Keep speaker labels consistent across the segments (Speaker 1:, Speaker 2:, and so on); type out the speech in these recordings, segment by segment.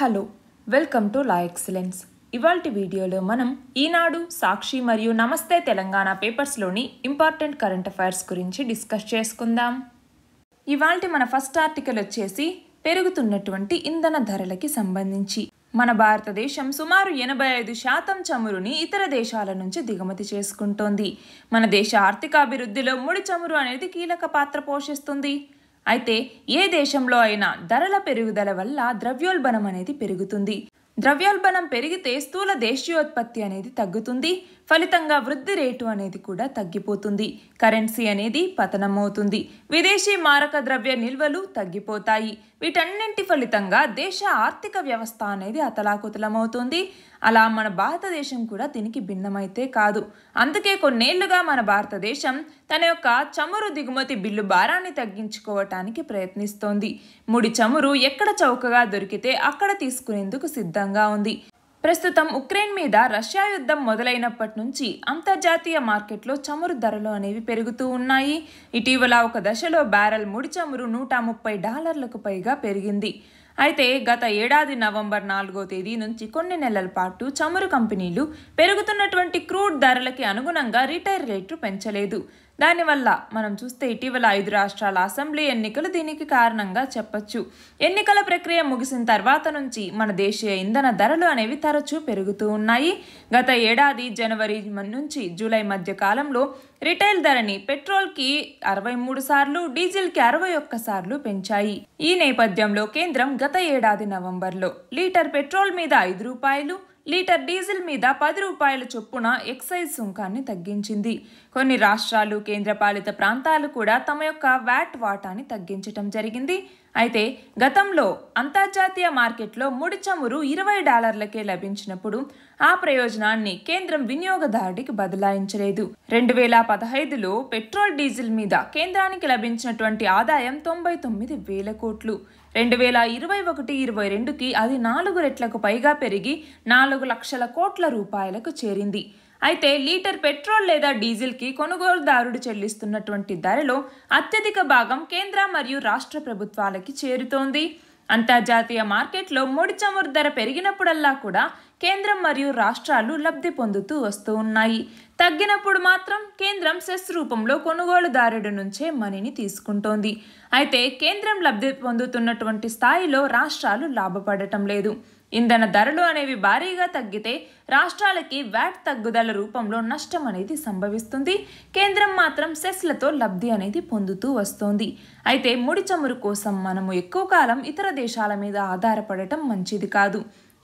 Speaker 1: Hello welcome to law excellence. ఇవాల్టి వీడియోలో మనం ఈనాడు, సాక్షి మరియు నమస్తే తెలంగాణ పేపర్స్లోని ఇంపార్టెంట్ కరెంట్ అఫైర్స్ గురించి డిస్కస్ చేసుకుందాం. ఇవాల్టి మన ఫస్ట్ ఆర్టికల్ వచ్చేసి పెరుగుతున్నటువంటి ఇంధన ధరలకి సంబంధించి. మన భారతదేశం సుమారు 85% చమురుని ఇతర దేశాల నుంచి దిగుమతి చేసుకుంటోంది. మన దేశ ఆర్థికాభివృద్ధిలో ముడి చమురు అనేది కీలక పాత్ర పోషిస్తుంది. అయితే ఏ దేశంలో అయినా ధరల పెరుగుదల వల్ల ద్రవ్యోల్బణం అనేది పెరుగుతుంది. ద్రవ్యోల్బణం పెరిగితే స్థూల దేశీయోత్పత్తి అనేది తగ్గుతుంది. ఫలితంగా వృద్ధి రేటు అనేది కూడా తగ్గిపోతుంది. కరెన్సీ అనేది పతనమవుతుంది. విదేశీ మారక ద్రవ్య నిల్వలు తగ్గిపోతాయి. వీటన్నింటి ఫలితంగా దేశ ఆర్థిక వ్యవస్థ అనేది అతలాకుతలమవుతుంది. అలా మన భారతదేశం కూడా దీనికి భిన్నమైతే కాదు. అందుకే కొన్నేళ్లుగా మన భారతదేశం తన యొక్క చమురు దిగుమతి బిల్లు భారాన్ని తగ్గించుకోవటానికి ప్రయత్నిస్తోంది. ముడి చమురు ఎక్కడ చౌకగా దొరికితే అక్కడ తీసుకునేందుకు సిద్ధంగా ఉంది. ప్రస్తుతం ఉక్రెయిన్ మీద రష్యా యుద్ధం మొదలైనప్పటి నుంచి అంతర్జాతీయ మార్కెట్లో చమురు ధరలు అనేవి పెరుగుతూ ఉన్నాయి. ఇటీవల ఒక దశలో బ్యారెల్ ముడి చమురు $130కు పైగా పెరిగింది. అయితే గత ఏడాది నవంబర్ 4వ తేదీ నుంచి కొన్ని నెలల పాటు చమురు కంపెనీలు పెరుగుతున్నటువంటి క్రూడ్ ధరలకి అనుగుణంగా రిటైల్ రేటు పెంచలేదు. దానివల్ల మనం చూస్తే ఇటీవల 5 రాష్ట్రాల అసెంబ్లీ ఎన్నికలు దీనికి కారణంగా చెప్పొచ్చు. ఎన్నికల ప్రక్రియ ముగిసిన తర్వాత నుంచి మన దేశీయ ఇంధన ధరలు అనేవి తరచూ పెరుగుతూ ఉన్నాయి. గత ఏడాది జనవరి నుంచి జూలై మధ్య కాలంలో రిటైల్ ధరని పెట్రోల్కి 63 సార్లు, డీజిల్కి 61 సార్లు పెంచాయి. ఈ నేపథ్యంలో కేంద్రం గత ఏడాది నవంబర్లో లీటర్ పెట్రోల్ మీద ₹5, లీటర్ డీజిల్ మీద ₹10 చొప్పున ఎక్సైజ్ సుంకాన్ని తగ్గించింది. కొన్ని రాష్ట్రాలు, కేంద్రపాలిత ప్రాంతాలు కూడా తమ యొక్క వ్యాట్ వాటాని తగ్గించడం జరిగింది. అయితే గతంలో అంతర్జాతీయ మార్కెట్లో ముడి చమురు $20కే లభించినప్పుడు ఆ ప్రయోజనాన్ని కేంద్రం వినియోగదారుడికి బదలాయించలేదు. 2015లో పెట్రోల్, డీజిల్ మీద కేంద్రానికి లభించినటువంటి ఆదాయం 99,000 కోట్లు. 2021-22కి అది 4 రెట్లకు పైగా పెరిగి 4 లక్షల కోట్ల రూపాయలకు చేరింది. అయితే లీటర్ పెట్రోల్ లేదా డీజిల్కి కొనుగోలుదారుడు చెల్లిస్తున్నటువంటి ధరలో అత్యధిక భాగం కేంద్ర మరియు రాష్ట్ర ప్రభుత్వాలకి చేరుతోంది. అంతర్జాతీయ మార్కెట్లో ముడి చమురు ధర పెరిగినప్పుడల్లా కూడా కేంద్రం మరియు రాష్ట్రాలు లబ్ధి పొందుతూ వస్తూ ఉన్నాయి. తగ్గినప్పుడు మాత్రం కేంద్రం సెస్ రూపంలో కొనుగోలుదారుడి నుంచే మనీని తీసుకుంటోంది. అయితే కేంద్రం లబ్ధి పొందుతున్నటువంటి స్థాయిలో రాష్ట్రాలు లాభపడటం లేదు. ఇంధన ధరలు అనేవి భారీగా తగ్గితే రాష్ట్రాలకి వ్యాట్ తగ్గుదల రూపంలో నష్టం అనేది సంభవిస్తుంది. కేంద్రం మాత్రం సెస్లతో లబ్ధి అనేది పొందుతూ వస్తోంది. అయితే ముడి చమురు కోసం మనము ఎక్కువ కాలం ఇతర దేశాల మీద ఆధారపడటం మంచిది కాదు.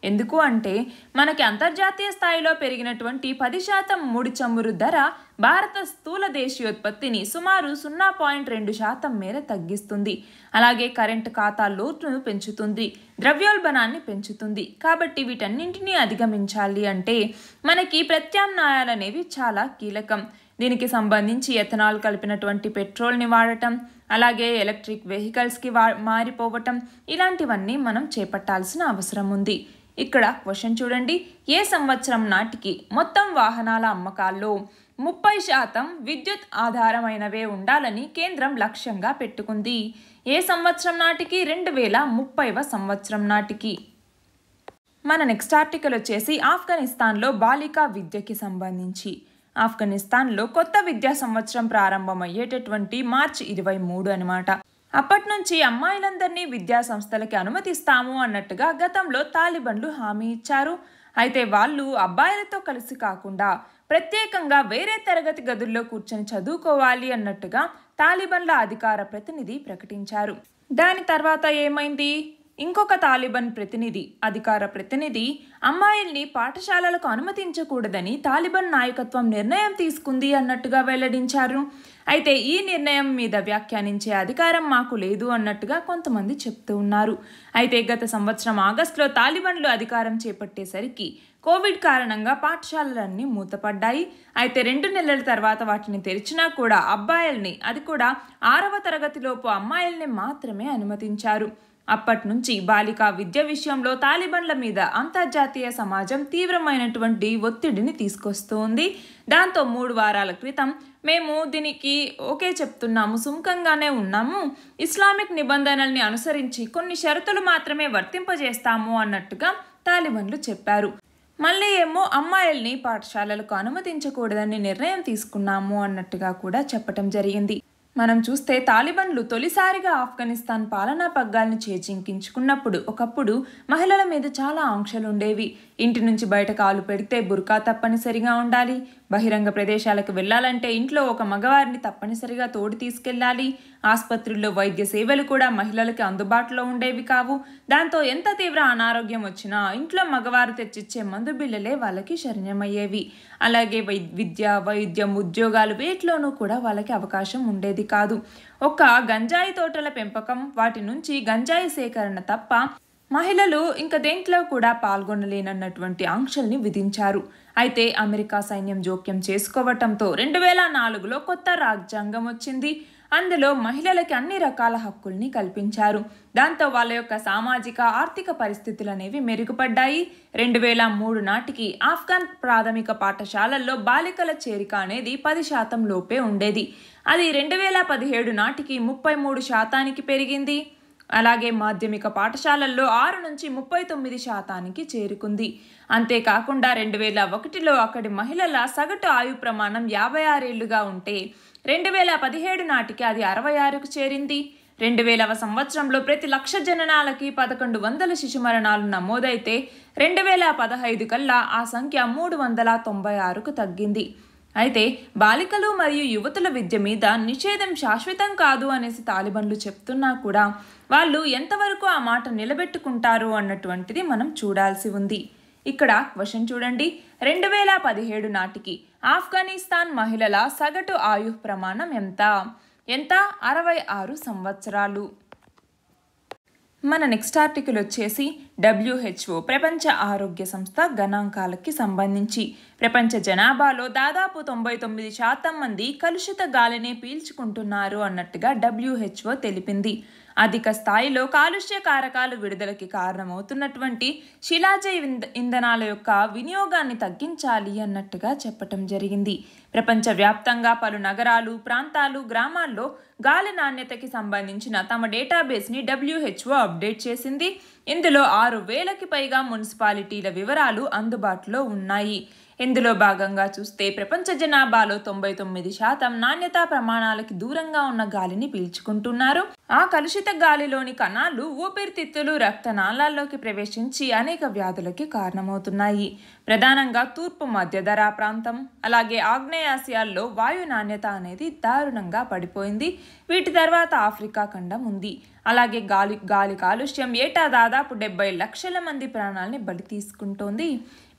Speaker 1: ఎందుకు అంటే మనకి అంతర్జాతీయ స్థాయిలో పెరిగినటువంటి 10% ముడి చమురు ధర భారత స్థూల దేశీయోత్పత్తిని సుమారు 0.2% మేర తగ్గిస్తుంది. అలాగే కరెంటు ఖాతా లోటును పెంచుతుంది, ద్రవ్యోల్బణాన్ని పెంచుతుంది. కాబట్టి వీటన్నింటినీ అధిగమించాలి అంటే మనకి ప్రత్యామ్నాయాలు అనేవి చాలా కీలకం. దీనికి సంబంధించి ఎథనాల్ కలిపినటువంటి పెట్రోల్ని వాడటం, అలాగే ఎలక్ట్రిక్ వెహికల్స్కి మారిపోవటం, ఇలాంటివన్నీ మనం చేపట్టాల్సిన అవసరం ఉంది. ఇక్కడ క్వశ్చన్ చూడండి. ఏ సంవత్సరం నాటికి మొత్తం వాహనాల అమ్మకాల్లో 30% విద్యుత్ ఆధారమైనవే ఉండాలని కేంద్రం లక్ష్యంగా పెట్టుకుంది? ఏ సంవత్సరం నాటికి? 2030వ సంవత్సరం నాటికి. మన నెక్స్ట్ ఆర్టికల్ వచ్చేసి ఆఫ్ఘనిస్తాన్లో బాలికా విద్యకి సంబంధించి. ఆఫ్ఘనిస్తాన్లో కొత్త విద్యా సంవత్సరం ప్రారంభమయ్యేటటువంటి మార్చి 23 అనమాట. అప్పటి నుంచి అమ్మాయిలందరినీ విద్యా సంస్థలకి అనుమతిస్తాము అన్నట్టుగా గతంలో తాలిబన్లు హామీ ఇచ్చారు. అయితే వాళ్ళు అబ్బాయిలతో కలిసి కాకుండా ప్రత్యేకంగా వేరే తరగతి గదుల్లో కూర్చొని చదువుకోవాలి అన్నట్టుగా తాలిబన్ల అధికార ప్రతినిధి ప్రకటించారు. దాని తర్వాత ఏమైంది? ఇంకొక తాలిబాన్ అధికార ప్రతినిధి అమ్మాయిల్ని పాఠశాలలకు అనుమతించకూడదని తాలిబాన్ నాయకత్వం నిర్ణయం తీసుకుంది అన్నట్టుగా వెల్లడించారు. అయితే ఈ నిర్ణయం మీద వ్యాఖ్యానించే అధికారం మాకు లేదు అన్నట్టుగా కొంతమంది చెప్తూ ఉన్నారు. అయితే గత సంవత్సరం ఆగస్టులో తాలిబాన్లు అధికారం చేపట్టేసరికి కోవిడ్ కారణంగా పాఠశాలలన్నీ మూతపడ్డాయి. అయితే 2 నెలల తర్వాత వాటిని తెరిచినా కూడా అబ్బాయిల్ని, అది కూడా 6వ తరగతిలోపు అమ్మాయిల్ని మాత్రమే అనుమతించారు. అప్పటి నుంచి బాలికా విద్య విషయంలో తాలిబాన్ల మీద అంతర్జాతీయ సమాజం తీవ్రమైనటువంటి ఒత్తిడిని తీసుకొస్తోంది. దాంతో 3 వారాల క్రితం మేము దీనికి ఓకే చెప్తున్నాము, సుముఖంగానే ఉన్నాము, ఇస్లామిక్ నిబంధనల్ని అనుసరించి కొన్ని షరతులు మాత్రమే వర్తింపజేస్తాము అన్నట్టుగా తాలిబాన్లు చెప్పారు. మళ్ళీ ఏమో అమ్మాయిల్ని పాఠశాలలకు అనుమతించకూడదని నిర్ణయం తీసుకున్నాము అన్నట్టుగా కూడా చెప్పటం జరిగింది. మనం చూస్తే తాలిబాన్లు తొలిసారిగా ఆఫ్ఘనిస్తాన్ పాలనా పగ్గాలను చేజింకించుకున్నప్పుడు ఒకప్పుడు మహిళల మీద చాలా ఆంక్షలు ఉండేవి. ఇంటి నుంచి బయట కాలు పెడితే బుర్కా తప్పనిసరిగా ఉండాలి, బహిరంగ ప్రదేశాలకు వెళ్లాలంటే ఇంట్లో ఒక మగవారిని తప్పనిసరిగా తోడు తీసుకెళ్లాలి, ఆసుపత్రుల్లో వైద్య సేవలు కూడా మహిళలకి అందుబాటులో ఉండేవి కావు. దాంతో ఎంత తీవ్ర అనారోగ్యం వచ్చినా ఇంట్లో మగవారు తెచ్చిచ్చే మందు బిళ్ళలే వాళ్ళకి శరణ్యమయ్యేవి. అలాగే విద్య, వైద్యం, ఉద్యోగాలు వీటిలోనూ కూడా వాళ్ళకి అవకాశం ఉండేది కాదు. ఒక్క గంజాయి తోటల పెంపకం, వాటి నుంచి గంజాయి సేకరణ తప్ప మహిళలు ఇంకా దేంట్లో కూడా పాల్గొనలేనన్నటువంటి ఆంక్షల్ని విధించారు. అయితే అమెరికా సైన్యం జోక్యం చేసుకోవటంతో 2004లో కొత్త రాజ్యాంగం వచ్చింది. అందులో మహిళలకి అన్ని రకాల హక్కుల్ని కల్పించారు. దాంతో వాళ్ళ యొక్క సామాజిక ఆర్థిక పరిస్థితులు అనేవి మెరుగుపడ్డాయి. 2003 నాటికి ఆఫ్ఘన్ ప్రాథమిక పాఠశాలల్లో బాలికల చేరిక అనేది 10% లోపే ఉండేది. అది 2017 నాటికి 33% పెరిగింది. అలాగే మాధ్యమిక పాఠశాలల్లో 6 నుంచి 39% చేరుకుంది. అంతేకాకుండా 2001లో అక్కడి మహిళల సగటు ఆయు ప్రమాణం 56 ఏళ్లుగా ఉంటే 2017 నాటికి అది 66కు చేరింది. 2000వ సంవత్సరంలో ప్రతి 1,00,000 జననాలకి 1100 శిశు మరణాలు నమోదైతే 2015 కల్లా ఆ సంఖ్య 396కు తగ్గింది. అయితే బాలికలు మరియు యువతుల విద్య మీద నిషేధం శాశ్వతం కాదు అనేసి తాలిబాన్లు చెప్తున్నా కూడా వాళ్ళు ఎంతవరకు ఆ మాట నిలబెట్టుకుంటారు అన్నటువంటిది మనం చూడాల్సి ఉంది. ఇక్కడ క్వశ్చన్ చూడండి. 2017 నాటికి ఆఫ్ఘనిస్తాన్ మహిళల సగటు ఆయు ప్రమాణం ఎంత? 66 సంవత్సరాలు. మన నెక్స్ట్ ఆర్టికల్ వచ్చేసి WHO ప్రపంచ ఆరోగ్య సంస్థ గణాంకాలకి సంబంధించి ప్రపంచ జనాభాలో దాదాపు 99% మంది కలుషిత గాలిని పీల్చుకుంటున్నారు అన్నట్టుగా WHO తెలిపింది. అధిక స్థాయిలో కాలుష్య కారకాలు విడుదలకి కారణమవుతున్నటువంటి శిలాజ ఇంధనాల యొక్క వినియోగాన్ని తగ్గించాలి అన్నట్టుగా చెప్పటం జరిగింది. ప్రపంచవ్యాప్తంగా పలు నగరాలు, ప్రాంతాలు, గ్రామాల్లో గాలి నాణ్యతకి సంబంధించిన తమ డేటాబేస్ని WHO అప్డేట్ చేసింది. ఇందులో 6,000కి పైగా మున్సిపాలిటీల వివరాలు అందుబాటులో ఉన్నాయి. ఇందులో భాగంగా చూస్తే ప్రపంచ జనాభాలో 99% నాణ్యతా ప్రమాణాలకి దూరంగా ఉన్న గాలిని పీల్చుకుంటున్నారు. ఆ కలుషిత గాలిలోని కణాలు ఊపిరితిత్తులు, రక్తనాళాల్లోకి ప్రవేశించి అనేక వ్యాధులకి కారణమవుతున్నాయి. ప్రధానంగా తూర్పు మధ్యధరా ప్రాంతం, అలాగే ఆగ్నేయాసియాల్లో వాయు నాణ్యత అనేది దారుణంగా పడిపోయింది. వీటి తర్వాత ఆఫ్రికా ఖండం ఉంది. అలాగే గాలి కాలుష్యం ఏటా దాదాపు 70 లక్షల మంది ప్రాణాలని బలి తీసుకుంటోంది.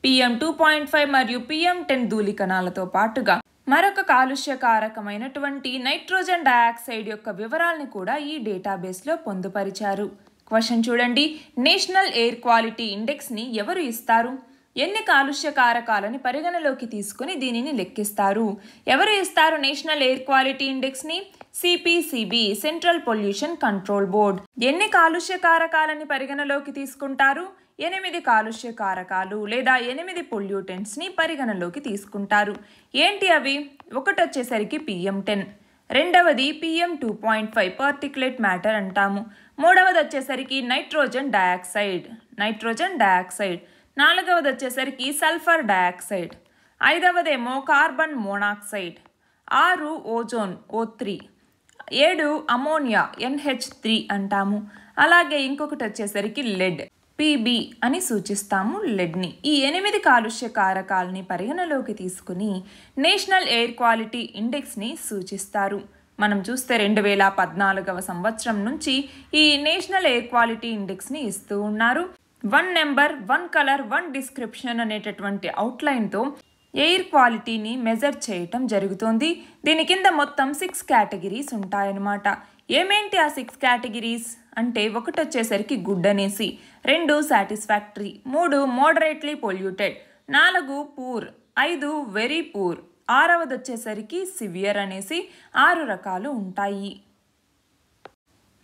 Speaker 1: PM2.5 మరియు PM10 ధూళికణాలతో పాటుగా మరొక కాలుష్య కారకమైనటువంటి నైట్రోజన్ డయాక్సైడ్ యొక్క వివరాల్ని కూడా ఈ డేటాబేస్లో పొందుపరిచారు. క్వశ్చన్ చూడండి. నేషనల్ ఎయిర్ క్వాలిటీ ఇండెక్స్ని ఎవరు ఇస్తారు? ఎన్ని కాలుష్య కారకాలని పరిగణలోకి తీసుకుని దీనిని లెక్కిస్తారు? ఎవరు ఇస్తారు నేషనల్ ఎయిర్ క్వాలిటీ ఇండెక్స్ని? CPCB, central pollution control board. ఎన్ని కాలుష్య కారకాలని పరిగణలోకి తీసుకుంటారు? 8 కాలుష్య కారకాలు లేదా 8 పొల్యూటెంట్స్ని పరిగణలోకి తీసుకుంటారు. ఏంటి అవి? ఒకటి వచ్చేసరికి PM10, రెండవది PM2.5 పార్టిక్యులేట్ మ్యాటర్ అంటాము, మూడవది వచ్చేసరికి నైట్రోజన్ డయాక్సైడ్, నాలుగవది వచ్చేసరికి సల్ఫర్ డయాక్సైడ్, ఐదవదేమో carbon monoxide, 6 ozone O3, 7 ammonia NH3 అంటాము. అలాగే ఇంకొకటి వచ్చేసరికి లెడ్ PB అని సూచిస్తాము లెడ్ని. ఈ 8 కాలుష్య కారకాలని పరిగణలోకి తీసుకుని నేషనల్ ఎయిర్ క్వాలిటీ ఇండెక్స్ని సూచిస్తారు. మనం చూస్తే 2014వ సంవత్సరం నుంచి ఈ నేషనల్ ఎయిర్ క్వాలిటీ ఇండెక్స్ని ఇస్తూ ఉన్నారు. 1 నెంబర్ 1 కలర్ 1 డిస్క్రిప్షన్ అనేటటువంటి అవుట్లైన్తో ఎయిర్ క్వాలిటీని మెజర్ చేయటం జరుగుతోంది. దీని కింద మొత్తం 6 కేటగిరీస్ ఉంటాయన్నమాట. ఏమేంటి ఆ 6 కేటగిరీస్ అంటే, ఒకటి వచ్చేసరికి గుడ్ అనేసి, 2 satisfactory, 3 moderately polluted, 4 poor, 5 very poor, 6వది వచ్చేసరికి సివియర్ అనేసి 6 రకాలు ఉంటాయి.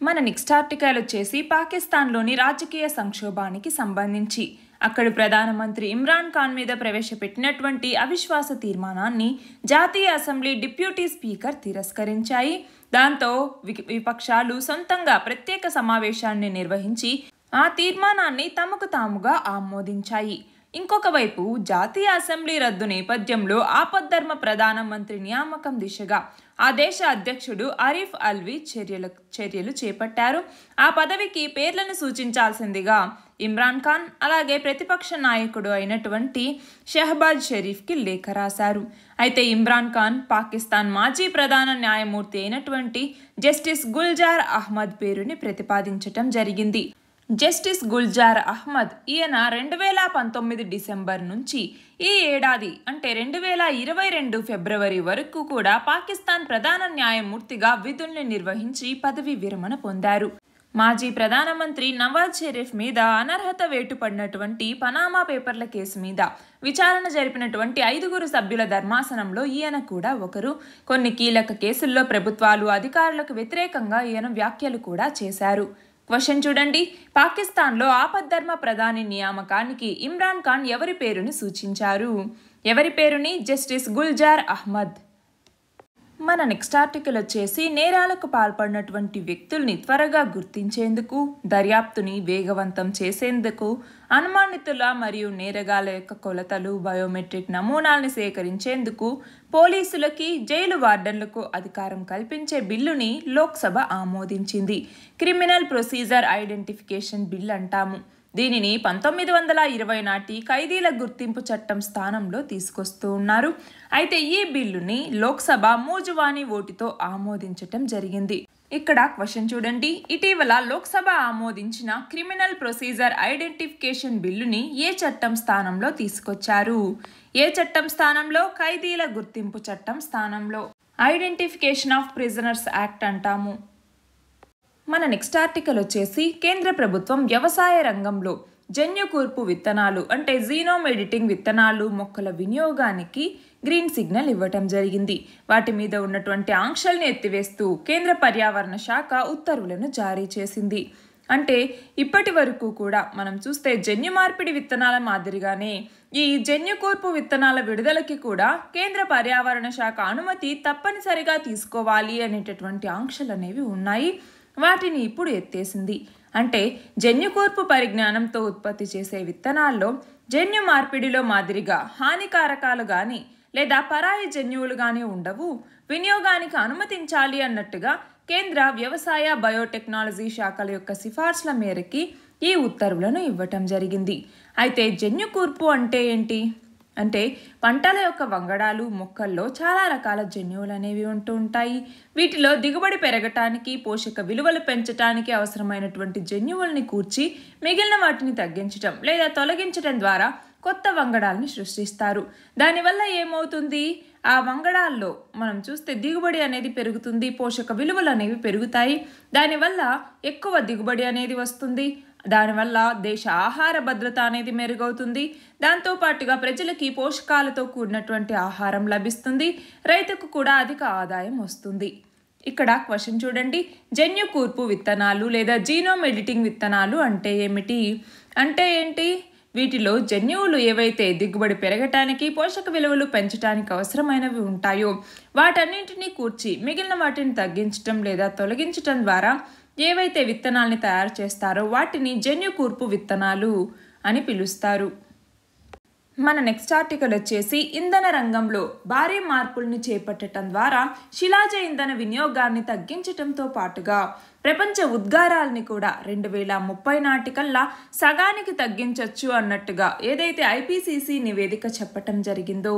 Speaker 1: మన నెక్స్ట్ ఆర్టికల్ వచ్చేసి పాకిస్తాన్లోని రాజకీయ సంక్షోభానికి సంబంధించి అక్కడి ప్రధానమంత్రి ఇమ్రాన్ ఖాన్ మీద ప్రవేశపెట్టినటువంటి అవిశ్వాస తీర్మానాన్ని జాతీయ అసెంబ్లీ డిప్యూటీ స్పీకర్ తిరస్కరించాయి. దాంతో విపక్షాలు సొంతంగా ప్రత్యేక సమావేశాన్ని నిర్వహించి ఆ తీర్మానాన్ని తమకు తాముగా ఆమోదించాయి. ఇంకొక వైపు జాతీయ అసెంబ్లీ రద్దు నేపథ్యంలో ఆపద్ధర్మ ప్రధానమంత్రి నియామకం దిశగా ఆ దేశ అధ్యక్షుడు ఆరిఫ్ అల్వీ చర్యలు చేపట్టారు. ఆ పదవికి పేర్లను సూచించాల్సిందిగా ఇమ్రాన్ ఖాన్ అలాగే ప్రతిపక్ష నాయకుడు అయినటువంటి షహబాజ్ షరీఫ్కి లేఖ రాశారు. అయితే ఇమ్రాన్ ఖాన్ పాకిస్తాన్ మాజీ ప్రధాన న్యాయమూర్తి అయినటువంటి జస్టిస్ గుల్జార్ అహ్మద్ పేరుని ప్రతిపాదించటం జరిగింది. జస్టిస్ గుల్జార్ అహ్మద్ ఈయన 2019 డిసెంబర్ నుంచి ఈ ఏడాది అంటే 2022 ఫిబ్రవరి వరకు కూడా పాకిస్తాన్ ప్రధాన న్యాయమూర్తిగా విధుల్ని నిర్వహించి పదవి విరమణ పొందారు. మాజీ ప్రధానమంత్రి నవాజ్ షరీఫ్ మీద అనర్హత వేటు పడినటువంటి పనామా పేపర్ల కేసు మీద విచారణ జరిపినటువంటి 5 సభ్యుల ధర్మాసనంలో ఈయన కూడా ఒకరు. కొన్ని కీలక కేసుల్లో ప్రభుత్వాలు అధికారులకు వ్యతిరేకంగా ఈయన వ్యాఖ్యలు కూడా చేశారు. క్వశ్చన్ చూడండి, పాకిస్తాన్లో ఆపద్ధర్మ ప్రధాని నియామకానికి ఇమ్రాన్ ఖాన్ ఎవరి పేరుని సూచించారు? ఎవరి పేరుని? జస్టిస్ గుల్జార్ అహ్మద్. మన నెక్స్ట్ ఆర్టికల్ వచ్చేసి నేరాలకు పాల్పడినటువంటి వ్యక్తుల్ని త్వరగా గుర్తించేందుకు, దర్యాప్తుని వేగవంతం చేసేందుకు, అనుమానితుల మరియు నేరగాల యొక్క కొలతలు, బయోమెట్రిక్ నమూనాల్ని సేకరించేందుకు పోలీసులకి, జైలు వార్డన్లకు అధికారం కల్పించే బిల్లుని లోక్సభ ఆమోదించింది. క్రిమినల్ ప్రొసీజర్ ఐడెంటిఫికేషన్ బిల్ అంటాము. దీనిని 1920 నాటి ఖైదీల గుర్తింపు చట్టం స్థానంలో తీసుకొస్తూ ఉన్నారు. అయితే ఈ బిల్లుని లోక్సభ మూజువానీ ఓటుతో ఆమోదించటం జరిగింది. ఇక్కడ క్వశ్చన్ చూడండి, ఇటీవల లోక్సభ ఆమోదించిన క్రిమినల్ ప్రొసీజర్ ఐడెంటిఫికేషన్ బిల్లుని ఏ చట్టం స్థానంలో తీసుకొచ్చారు? ఏ చట్టం స్థానంలో? ఖైదీల గుర్తింపు చట్టం స్థానంలో. ఐడెంటిఫికేషన్ ఆఫ్ ప్రిజనర్స్ యాక్ట్ అంటాము. మన నెక్స్ట్ ఆర్టికల్ వచ్చేసి కేంద్ర ప్రభుత్వం వ్యవసాయ రంగంలో జన్యుకూర్పు విత్తనాలు అంటే జీనోమ్ ఎడిటింగ్ విత్తనాలు మొక్కల వినియోగానికి గ్రీన్ సిగ్నల్ ఇవ్వటం జరిగింది. వాటి మీద ఉన్నటువంటి ఆంక్షల్ని ఎత్తివేస్తూ కేంద్ర పర్యావరణ శాఖ ఉత్తర్వులను జారీ చేసింది. అంటే ఇప్పటి వరకు కూడా మనం చూస్తే జన్యు మార్పిడి విత్తనాల మాదిరిగానే ఈ జన్యుకూర్పు విత్తనాల విడుదలకి కూడా కేంద్ర పర్యావరణ శాఖ అనుమతి తప్పనిసరిగా తీసుకోవాలి అనేటటువంటి ఆంక్షలు అనేవి ఉన్నాయి. వాటిని ఇప్పుడు ఎత్తేసింది. అంటే జన్యుకూర్పు పరిజ్ఞానంతో ఉత్పత్తి చేసే విత్తనాల్లో జన్యు మార్పిడిలో మాదిరిగా హానికారకాలు కానీ లేదా పరాయి జన్యువులు కానీ ఉండవు, వినియోగానికి అనుమతించాలి అన్నట్టుగా కేంద్ర వ్యవసాయ బయోటెక్నాలజీ శాఖల యొక్క సిఫార్సుల మేరకి ఈ ఉత్తర్వులను ఇవ్వటం జరిగింది. అయితే జన్యుకూర్పు అంటే ఏంటి అంటే పంటల యొక్క వంగడాలు, మొక్కల్లో చాలా రకాల జన్యువులు అనేవి ఉంటూ ఉంటాయి. వీటిలో దిగుబడి పెరగటానికి, పోషక విలువలు పెంచడానికి అవసరమైనటువంటి జన్యువుల్ని కూర్చి మిగిలిన వాటిని తగ్గించటం లేదా తొలగించటం ద్వారా కొత్త వంగడాలని సృష్టిస్తారు. దానివల్ల ఏమవుతుంది? ఆ వంగడాల్లో మనం చూస్తే దిగుబడి అనేది పెరుగుతుంది, పోషక విలువలు అనేవి పెరుగుతాయి. దానివల్ల ఎక్కువ దిగుబడి అనేది వస్తుంది. దానివల్ల దేశ ఆహార భద్రత అనేది మెరుగవుతుంది. దాంతోపాటుగా ప్రజలకి పోషకాలతో కూడినటువంటి ఆహారం లభిస్తుంది. రైతుకు కూడా అధిక ఆదాయం వస్తుంది. ఇక్కడ క్వశ్చన్ చూడండి, జన్యుకూర్పు విత్తనాలు లేదా జీనోమ్ ఎడిటింగ్ విత్తనాలు అంటే ఏమిటి? అంటే ఏంటి? వీటిలో జన్యువులు ఏవైతే దిగుబడి పెరగటానికి, పోషక విలువలు పెంచడానికి అవసరమైనవి ఉంటాయో వాటన్నింటినీ కూర్చి మిగిలిన వాటిని తగ్గించటం లేదా తొలగించటం ద్వారా ఏవైతే విత్తనాల్ని తయారు చేస్తారో వాటిని జన్యుకూర్పు విత్తనాలు అని పిలుస్తారు. మన నెక్స్ట్ ఆర్టికల్ వచ్చేసి ఇంధన రంగంలో భారీ మార్పుల్ని చేపట్టడం ద్వారా శిలాజ ఇంధన వినియోగాన్ని తగ్గించటంతో పాటుగా ప్రపంచ ఉద్గారాలని కూడా 2030 నాటికల్లా సగానికి తగ్గించవచ్చు అన్నట్టుగా ఏదైతే ఐపీసీసీ నివేదిక చెప్పటం జరిగిందో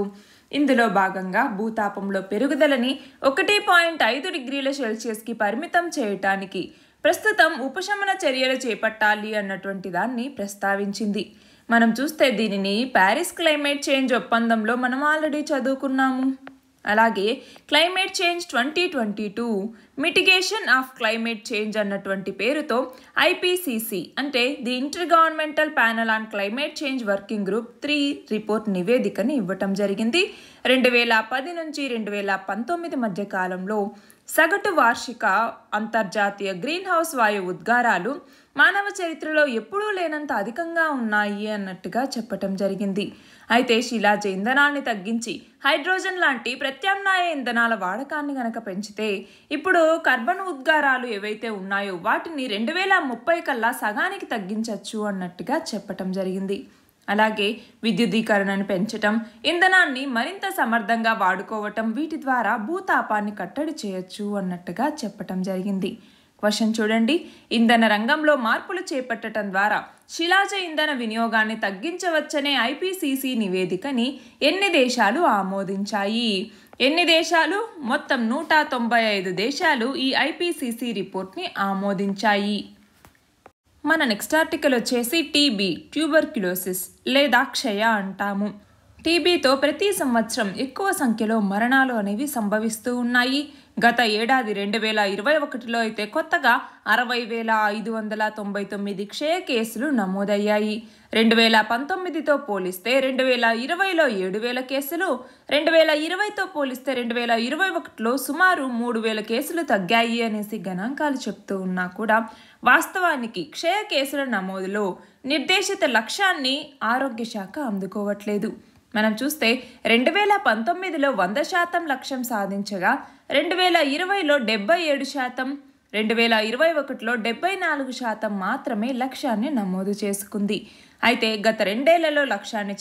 Speaker 1: ఇందులో భాగంగా భూతాపంలో పెరుగుదలని 1.5 డిగ్రీల సెల్సియస్కి పరిమితం చేయటానికి ప్రస్తుతం ఉపశమన చర్యలు చేపట్టాలి అన్నటువంటి దాన్ని ప్రస్తావించింది. మనం చూస్తే దీనిని ప్యారిస్ క్లైమేట్ చేంజ్ ఒప్పందంలో మనం ఆల్రెడీ చదువుకున్నాము. అలాగే climate change 2022 mitigation of climate change అన్నటువంటి పేరుతో ఐపీసీసీ అంటే the intergovernmental panel on climate change working group 3 report నివేదికని ఇవ్వటం జరిగింది. 2010 నుంచి 2019 మధ్య కాలంలో సగటు వార్షిక అంతర్జాతీయ గ్రీన్ హౌస్ వాయు ఉద్గారాలు మానవ చరిత్రలో ఎప్పుడూ లేనంత అధికంగా ఉన్నాయి అన్నట్టుగా చెప్పటం జరిగింది. అయితే శిలాజ ఇంధనాన్ని తగ్గించి హైడ్రోజన్ లాంటి ప్రత్యామ్నాయ ఇంధనాల వాడకాన్ని గనక పెంచితే ఇప్పుడు కర్బన ఉద్గారాలు ఏవైతే ఉన్నాయో వాటిని 2030 కల్లా సగానికి తగ్గించవచ్చు అన్నట్టుగా చెప్పటం జరిగింది. అలాగే విద్యుదీకరణను పెంచటం, ఇంధనాన్ని మరింత సమర్థంగా వాడుకోవటం, వీటి ద్వారా భూతాపాన్ని కట్టడి చేయొచ్చు అన్నట్టుగా చెప్పటం జరిగింది. క్వశ్చన్ చూడండి, ఇంధన రంగంలో మార్పులు చేపట్టడం ద్వారా శిలాజ ఇంధన వినియోగాన్ని తగ్గించవచ్చనే ఐపీసీసీ నివేదికని ఎన్ని దేశాలు ఆమోదించాయి? ఎన్ని దేశాలు? మొత్తం 195 దేశాలు ఈ ఐపీసీసీ రిపోర్ట్ని ఆమోదించాయి. మన నెక్స్ట్ ఆర్టికల్ వచ్చేసి టీబీ, ట్యూబర్క్యులోసిస్ లేదా క్షయ అంటాము. టీబీతో ప్రతి సంవత్సరం ఎక్కువ సంఖ్యలో మరణాలు అనేవి సంభవిస్తూ ఉన్నాయి. గత ఏడాది 2021లో అయితే కొత్తగా 60,599 క్షయ కేసులు నమోదయ్యాయి. 2019తో పోలిస్తే 2020లో 7,000 కేసులు, 2020తో పోలిస్తే 2021లో సుమారు 3,000 కేసులు తగ్గాయి అనేసి గణాంకాలు చెప్తూ ఉన్నా కూడా వాస్తవానికి క్షయ కేసుల నమోదులో నిర్దేశిత లక్ష్యాన్ని ఆరోగ్య శాఖ అందుకోవట్లేదు. మనం చూస్తే 2019లో 100% లక్ష్యం సాధించగా 2020లో 77%, 2021లో 74% మాత్రమే లక్ష్యాన్ని నమోదు చేసుకుంది. అయితే గత 2 ఏళ్లలో లక్ష్యాన్ని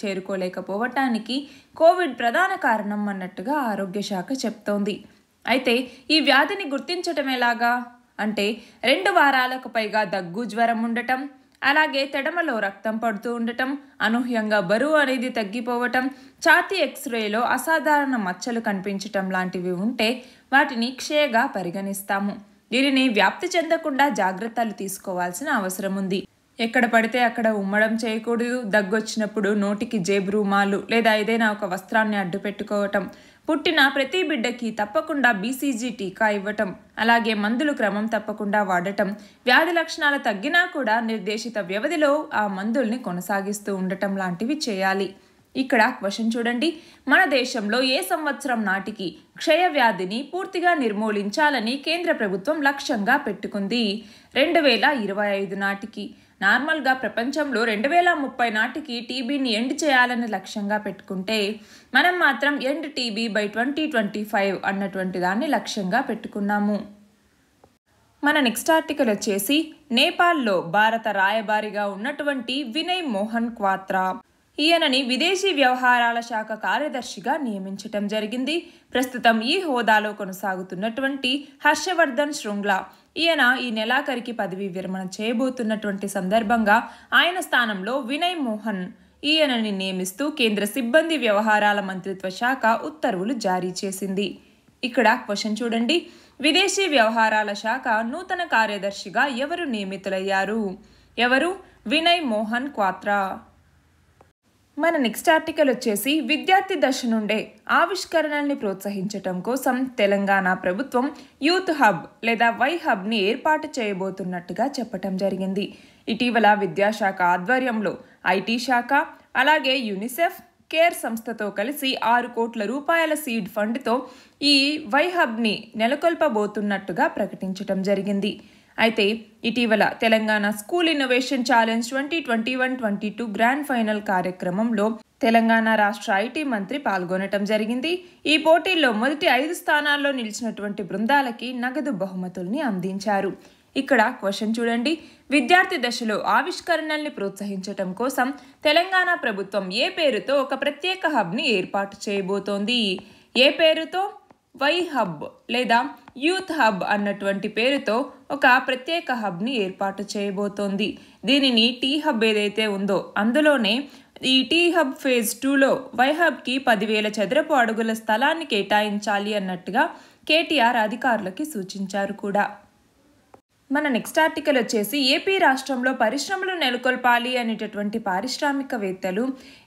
Speaker 1: చేరుకోలేకపోవటానికి కోవిడ్ ప్రధాన కారణం అన్నట్టుగా ఆరోగ్య శాఖ చెప్తోంది. అయితే ఈ వ్యాధిని గుర్తించటం ఎలాగా అంటే 2 వారాలకు పైగా దగ్గు, జ్వరం ఉండటం, అలాగే తెడమలో రక్తం పడుతూ ఉండటం, అనూహ్యంగా బరువు అనేది తగ్గిపోవటం, ఛాతీ ఎక్స్రేలో అసాధారణ మచ్చలు కనిపించటం లాంటివి ఉంటే వాటిని క్షయగా పరిగణిస్తాము. దీనిని వ్యాప్తి చెందకుండా జాగ్రత్తలు తీసుకోవాల్సిన అవసరం ఉంది. ఎక్కడ పడితే అక్కడ ఉమ్మడం చేయకూడదు. దగ్గొచ్చినప్పుడు నోటికి జేబు రుమాలు లేదా ఏదైనా ఒక వస్త్రాన్ని అడ్డు పెట్టుకోవటం, పుట్టిన ప్రతి బిడ్డకి తప్పకుండా బీసీజీ టీకా ఇవ్వటం, అలాగే మందులు క్రమం తప్పకుండా వాడటం, వ్యాధి లక్షణాలు తగ్గినా కూడా నిర్దేశిత వ్యవధిలో ఆ మందుల్ని కొనసాగిస్తూ ఉండటం లాంటివి చేయాలి. ఇక్కడ క్వశ్చన్ చూడండి, మన దేశంలో ఏ సంవత్సరం నాటికి క్షయ వ్యాధిని పూర్తిగా నిర్మూలించాలని కేంద్ర ప్రభుత్వం లక్ష్యంగా పెట్టుకుంది? 2025 నాటికి. నార్మల్గా ప్రపంచంలో 2030 నాటికి టీబీని ఎండ్ చేయాలని లక్ష్యంగా పెట్టుకుంటే మనం మాత్రం ఎండ్ టీబీ బై 2025 అన్నటువంటి దాన్ని లక్ష్యంగా పెట్టుకున్నాము. మన నెక్స్ట్ ఆర్టికల్ వచ్చేసి నేపాల్లో భారత రాయబారిగా ఉన్నటువంటి వినయ్ మోహన్ క్వాత్రా. ఈయనని విదేశీ వ్యవహారాల శాఖ కార్యదర్శిగా నియమించటం జరిగింది. ప్రస్తుతం ఈ హోదాలో కొనసాగుతున్నటువంటి హర్షవర్ధన్ శృంగ్లా ఈయన ఈ నెలాఖరికి పదవీ విరమణ చేయబోతున్నటువంటి సందర్భంగా ఆయన స్థానంలో వినయ్ మోహన్ ఈయనని నియమిస్తూ కేంద్ర సిబ్బంది వ్యవహారాల మంత్రిత్వ శాఖ ఉత్తర్వులు జారీ చేసింది. ఇక్కడ క్వశ్చన్ చూడండి, విదేశీ వ్యవహారాల శాఖ నూతన కార్యదర్శిగా ఎవరు నియమితులయ్యారు? ఎవరు? వినయ్ మోహన్ క్వాత్రా. మన నెక్స్ట్ ఆర్టికల్ వచ్చేసి విద్యార్థి దశ నుండే ఆవిష్కరణల్ని ప్రోత్సహించటం కోసం తెలంగాణ ప్రభుత్వం యూత్ హబ్ లేదా వై హబ్ని ఏర్పాటు చేయబోతున్నట్టుగా చెప్పటం జరిగింది. ఇటీవల విద్యాశాఖ ఆధ్వర్యంలో ఐటీ శాఖ, అలాగే యూనిసెఫ్, కేర్ సంస్థతో కలిసి 6 కోట్ల రూపాయల సీడ్ ఫండ్తో ఈ వై హబ్ని నెలకొల్పబోతున్నట్టుగా ప్రకటించటం జరిగింది. అయితే ఇటీవల Telangana school innovation challenge 2021-22 grand final కార్యక్రమంలో తెలంగాణ రాష్ట్ర ఐటీ మంత్రి పాల్గొనటం జరిగింది. ఈ పోటీల్లో మొదటి 5 స్థానాల్లో నిలిచినటువంటి బృందాలకి నగదు బహుమతుల్ని అందించారు. ఇక్కడ క్వశ్చన్ చూడండి, విద్యార్థి దశలో ఆవిష్కరణల్ని ప్రోత్సహించటం కోసం తెలంగాణ ప్రభుత్వం ఏ పేరుతో ఒక ప్రత్యేక హబ్ని ఏర్పాటు చేయబోతోంది? ఏ పేరుతో? వై హబ్ లేదా యూత్ హబ్ అన్నటువంటి పేరుతో ఒక ప్రత్యేక హబ్ని ఏర్పాటు చేయబోతోంది. దీనిని టీ హబ్ ఏదైతే ఉందో అందులోనే ఈ టీ హబ్ ఫేజ్ 2లో వై హబ్కి 10,000 చదరపు అడుగుల స్థలాన్ని కేటాయించాలి అన్నట్టుగా కేటీఆర్ అధికారులకి సూచించారు కూడా. మన నెక్స్ట్ ఆర్టికల్ వచ్చేసి ఏపీ రాష్ట్రంలో పరిశ్రమలు నెలకొల్పాలి అనేటటువంటి పారిశ్రామికవేత్తలు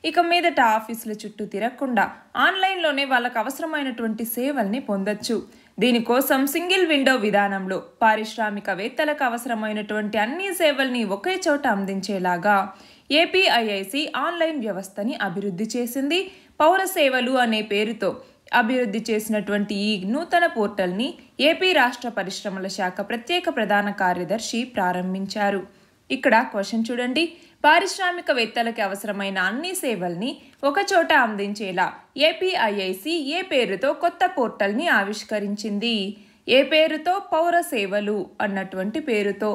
Speaker 1: ఇక మీదట ఆఫీసుల చుట్టూ తిరగకుండా ఆన్లైన్లోనే వాళ్ళకు అవసరమైనటువంటి సేవల్ని పొందొచ్చు. దీనికోసం సింగిల్ విండో విధానంలో పారిశ్రామికవేత్తలకు అవసరమైనటువంటి అన్ని సేవల్ని ఒకే చోట అందించేలాగా ఏపీఐఐసి ఆన్లైన్ వ్యవస్థని అభివృద్ధి చేసింది. పౌర సేవలు అనే పేరుతో అభివృద్ధి చేసినటువంటి ఈ నూతన పోర్టల్ని ఏపీ రాష్ట్ర పరిశ్రమల శాఖ ప్రత్యేక ప్రధాన కార్యదర్శి ప్రారంభించారు. ఇక్కడ క్వశ్చన్ చూడండి. పారిశ్రామికవేత్తలకి అవసరమైన అన్ని సేవల్ని ఒకచోట అందించేలా ఏపీఐఐసి ఏ పేరుతో కొత్త పోర్టల్ని ఆవిష్కరించింది? ఏ పేరుతో? పౌర సేవలు అన్నటువంటి పేరుతో.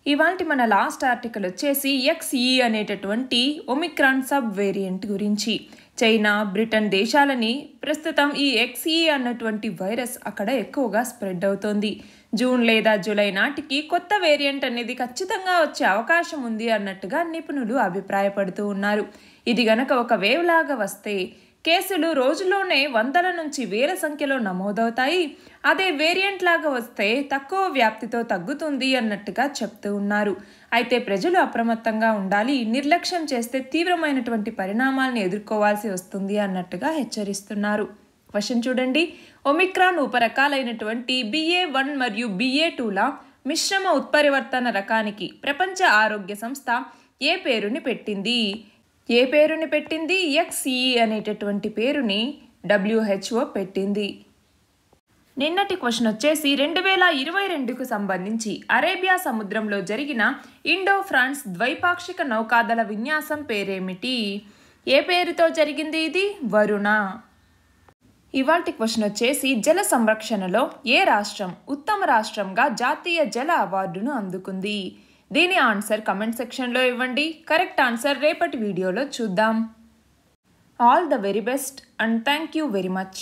Speaker 1: ఇవాల్టి మన లాస్ట్ ఆర్టికల్ వచ్చేసి XE అనేటటువంటి ఒమిక్రాన్ సబ్ వేరియంట్ గురించి. చైనా, బ్రిటన్ దేశాలని ప్రస్తుతం ఈ XE అన్నటువంటి వైరస్ అక్కడ ఎక్కువగా స్ప్రెడ్ అవుతోంది. జూన్ లేదా జూలై నాటికి కొత్త వేరియంట్ అనేది ఖచ్చితంగా వచ్చే అవకాశం ఉంది అన్నట్టుగా నిపుణులు అభిప్రాయపడుతూ ఉన్నారు. ఇది గనక ఒక వేవ్ లాగా వస్తే కేసులు రోజులోనే వందల నుంచి వేల సంఖ్యలో నమోదవుతాయి. అదే వేరియంట్ లాగా వస్తే తక్కువ వ్యాప్తితో తగ్గుతుంది అన్నట్టుగా చెప్తూ ఉన్నారు. అయితే ప్రజలు అప్రమత్తంగా ఉండాలి, నిర్లక్ష్యం చేస్తే తీవ్రమైనటువంటి పరిణామాలను ఎదుర్కోవాల్సి వస్తుంది అన్నట్టుగా హెచ్చరిస్తున్నారు. క్వశ్చన్ చూడండి. ఒమిక్రాన్ ఉపరకాలైనటువంటి BA.1 మరియు BA.2ల మిశ్రమ ఉత్పరివర్తన రకానికి ప్రపంచ ఆరోగ్య సంస్థ ఏ పేరుని పెట్టింది? ఏ పేరుని పెట్టింది? XE అనేటటువంటి పేరుని WHO పెట్టింది. నిన్నటి క్వశ్చన్ వచ్చేసి 2022కు సంబంధించి అరేబియా సముద్రంలో జరిగిన ఇండో ఫ్రాన్స్ ద్వైపాక్షిక నౌకాదళ విన్యాసం పేరేమిటి? ఏ పేరుతో జరిగింది ఇది? వరుణ. ఇవాల్టి క్వశ్చన్ వచ్చేసి జల సంరక్షణలో ఏ రాష్ట్రం ఉత్తమ రాష్ట్రంగా జాతీయ జల అవార్డును అందుకుంది? దీని ఆన్సర్ కమెంట్ సెక్షన్లో ఇవ్వండి. కరెక్ట్ ఆన్సర్ రేపటి వీడియోలో చూద్దాం. All the very best and thank you very much.